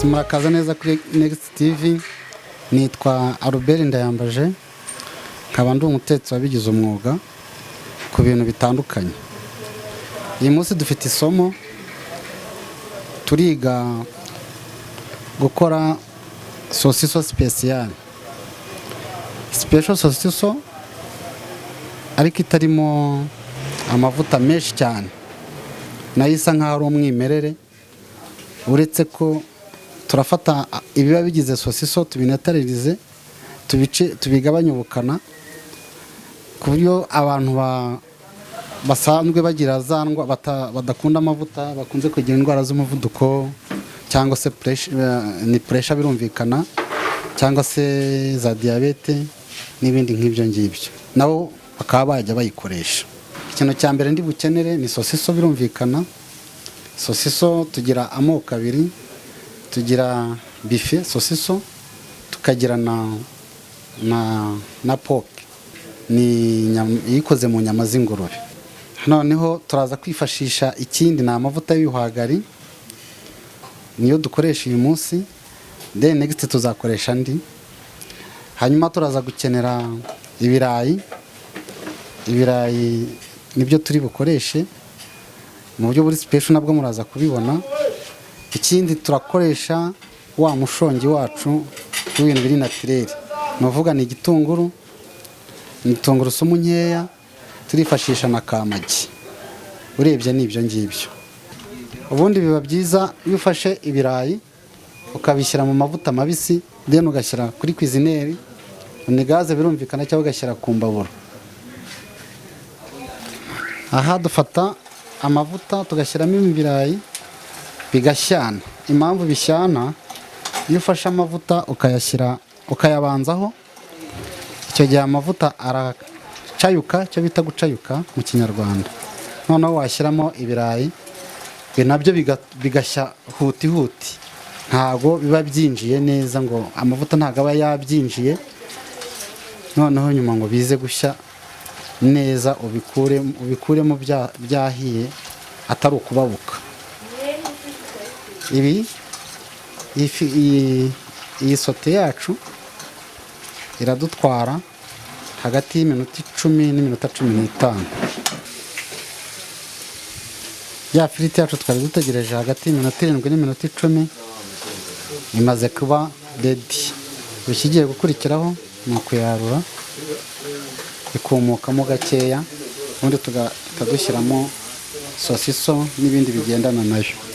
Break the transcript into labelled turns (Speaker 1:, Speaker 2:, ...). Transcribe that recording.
Speaker 1: Murakaza neza kuri Next TV. Nitwa Albert Ndayambaje, nkaba ndi umutetsi wabigize umwuga ku bintu bitandukanye. Uyu munsi dufite isomo, turiga gukora sosiso special sosiso, ariko itarimo amavuta menshi cyane, nayo isa nkaho ari umwimerere, uretse ko turafata ibiba bigize sosiso tubinataririze, tubigabanya ubukana, ku buryo abantu basanzwe bagira zandwa badakunda amavuta, bakunze kugira indwara z'umuvuduko cyangwa se pressure birumvikana, cyangwa se za diabete n'ibindi nk'ibyo ngibyo, nabo bakaba bajya bayikoresha. Ikintu cya mbere ndi bukenere ni sosiso, birumvikana. Sosiso tugira amoko abiri, tugira bife sosiso, tukagira na poke, ni ikoze mu nyama z'ingurube. Noneho turaza kwifashisha ikindi, ni amavuta y'ibihwagari, niyo dukoresha uyu munsi. Then next tuzakoresha andi. Hanyuma turaza gukenera ibirayi nibyo turi bukoreshe mu buryo buri special, nabwo muraza kubibona. Ikindi turakoresha wa mushongi wacu w'ibintu biri naturel, nuvuga ni igitunguru, tungurusumu nkeya, turifashisha na kamagi. Urebye ni ibyo ngibyo. Ubundi biba byiza iyo ufashe ibirayi ukabishyira mu mavuta mabisi, then ugashyira kuri cuisiniere, ni gaze birumvikana, cyangwa ugashyira ku mbabura. Aha dufata amavuta tugashyiramo ibirayi bigashyana. Impamvu bishyana, iyo ufashe amavuta ukayabanzaho, icyo gihe amavuta aracayuka, cyo bita gucayuka mu Kinyarwanda. Noneho washyiramo ibirayi, nabyo bigashya huti, ntago biba byinjiye neza, ngo amavuta ntago aba yabyinjiye. Noneho nyuma ngo bize gushya neza, ubikuremo byahiye, atari ukubabuka. Iyi sote yacu iradutwara hagati y'iminota 10 n'iminota 15. Ya firiti yacu twari dutegereje hagati y'iminota 7 n'iminota 10 imaze kuba ready. Ukigiye gukurikiraho ni ukuyarura ikumukamo gakeya, ubundi tukadushyiramo sosiso n'ibindi bigendana nayo.